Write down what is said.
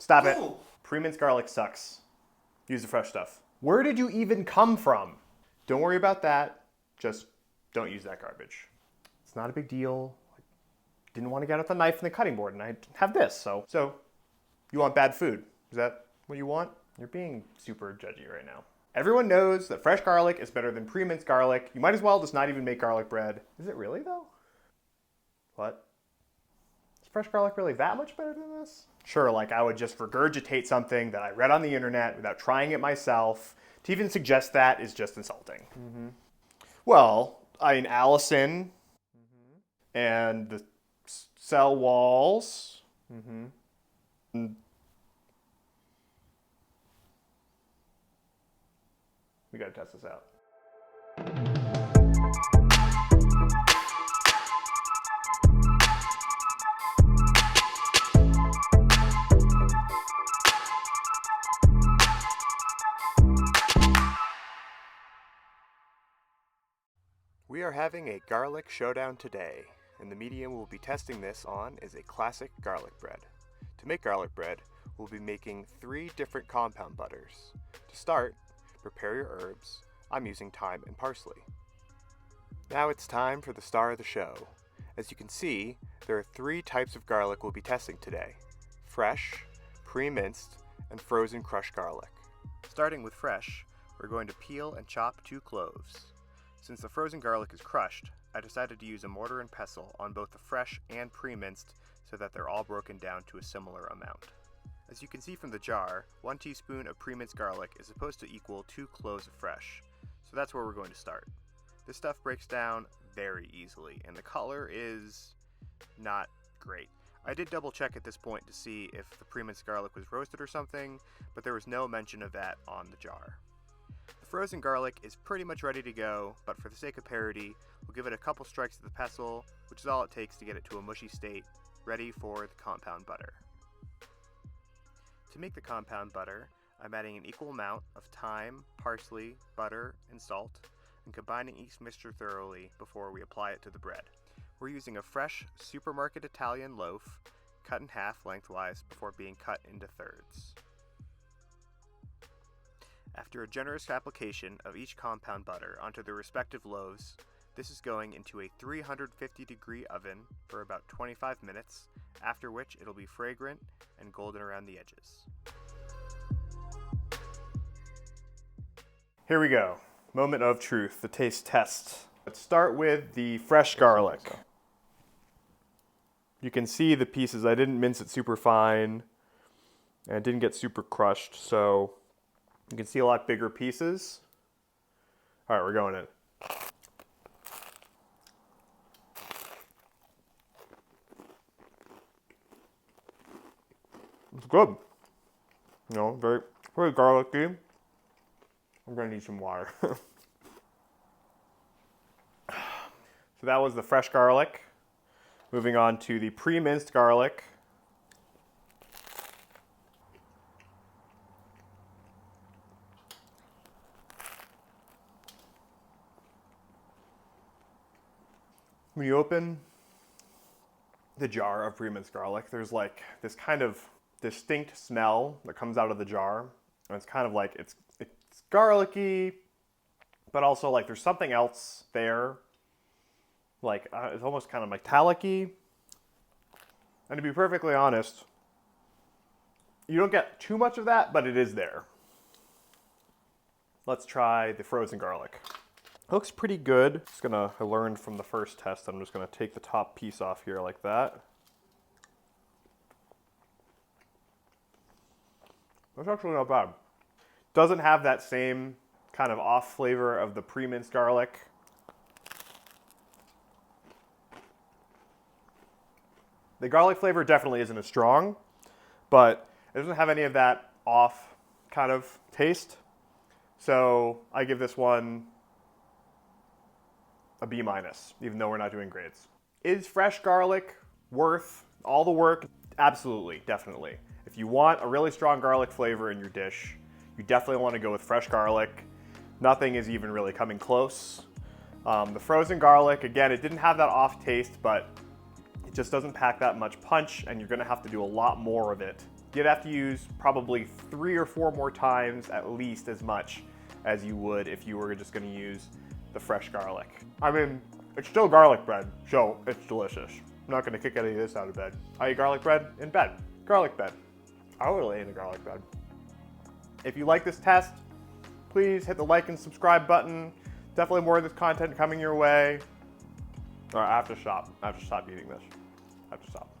Stop it. Pre-minced garlic sucks. Use the fresh stuff. Where did you even come from? Don't worry about that. Just don't use that garbage. It's not a big deal. I didn't want to get out the knife and the cutting board, and I have this, so you want bad food. Is that what you want? You're being super judgy right now. Everyone knows that fresh garlic is better than pre-minced garlic. You might as well just not even make garlic bread. Is it really, though? What? Is fresh garlic really that much better than this? Sure, like I would just regurgitate something that I read on the internet without trying it myself. To even suggest that is just insulting. Mm-hmm. Well, I mean, Allison and the cell walls. Mm-hmm. We gotta test this out. We are having a garlic showdown today, and the medium we'll be testing this on is a classic garlic bread. To make garlic bread, we'll be making 3 different compound butters. To start, prepare your herbs. I'm using thyme and parsley. Now it's time for the star of the show. As you can see, there are 3 types of garlic we'll be testing today: fresh, pre-minced, and frozen crushed garlic. Starting with fresh, we're going to peel and chop 2 cloves. Since the frozen garlic is crushed, I decided to use a mortar and pestle on both the fresh and pre-minced so that they're all broken down to a similar amount. As you can see from the jar, 1 teaspoon of pre-minced garlic is supposed to equal 2 cloves of fresh, so that's where we're going to start. This stuff breaks down very easily, and the color is not great. I did double check at this point to see if the pre-minced garlic was roasted or something, but there was no mention of that on the jar. The frozen garlic is pretty much ready to go, but for the sake of parity, we'll give it a couple strikes of the pestle, which is all it takes to get it to a mushy state, ready for the compound butter. To make the compound butter, I'm adding an equal amount of thyme, parsley, butter, and salt, and combining each mixture thoroughly before we apply it to the bread. We're using a fresh supermarket Italian loaf, cut in half lengthwise before being cut into thirds. After a generous application of each compound butter onto the respective loaves, this is going into a 350-degree oven for about 25 minutes, after which it'll be fragrant and golden around the edges. Here we go. Moment of truth, the taste test. Let's start with the fresh garlic. You can see the pieces. I didn't mince it super fine, and it didn't get super crushed, so you can see a lot bigger pieces. All right, we're going in. It's good. You know, very garlicky. I'm gonna need some water. So that was the fresh garlic. Moving on to the pre-minced garlic. When you open the jar of pre-minced garlic, there's like this kind of distinct smell that comes out of the jar. And it's kind of like, it's garlicky, but also like there's something else there. Like it's almost kind of metallic-y. And to be perfectly honest, you don't get too much of that, but it is there. Let's try the frozen garlic. It looks pretty good. I learned from the first test, I'm just gonna take the top piece off here like that. That's actually not bad. Doesn't have that same kind of off flavor of the pre-minced garlic. The garlic flavor definitely isn't as strong, but it doesn't have any of that off kind of taste. So I give this one a B-, even though we're not doing grades. Is fresh garlic worth all the work? Absolutely, definitely. If you want a really strong garlic flavor in your dish, you definitely want to go with fresh garlic. Nothing is even really coming close. The frozen garlic, again, it didn't have that off taste, but it just doesn't pack that much punch, and you're gonna have to do a lot more of it you'd have to use probably 3 or 4 more times at least as much as you would if you were just going to use the fresh garlic. I mean, it's still garlic bread, so it's delicious. I'm not going to kick any of this out of bed. I eat garlic bread in bed. Garlic bed. I will eat a garlic bread. If you like this test, please hit the like and subscribe button. Definitely more of this content coming your way. All right, I have to stop. I have to stop eating this. I have to stop.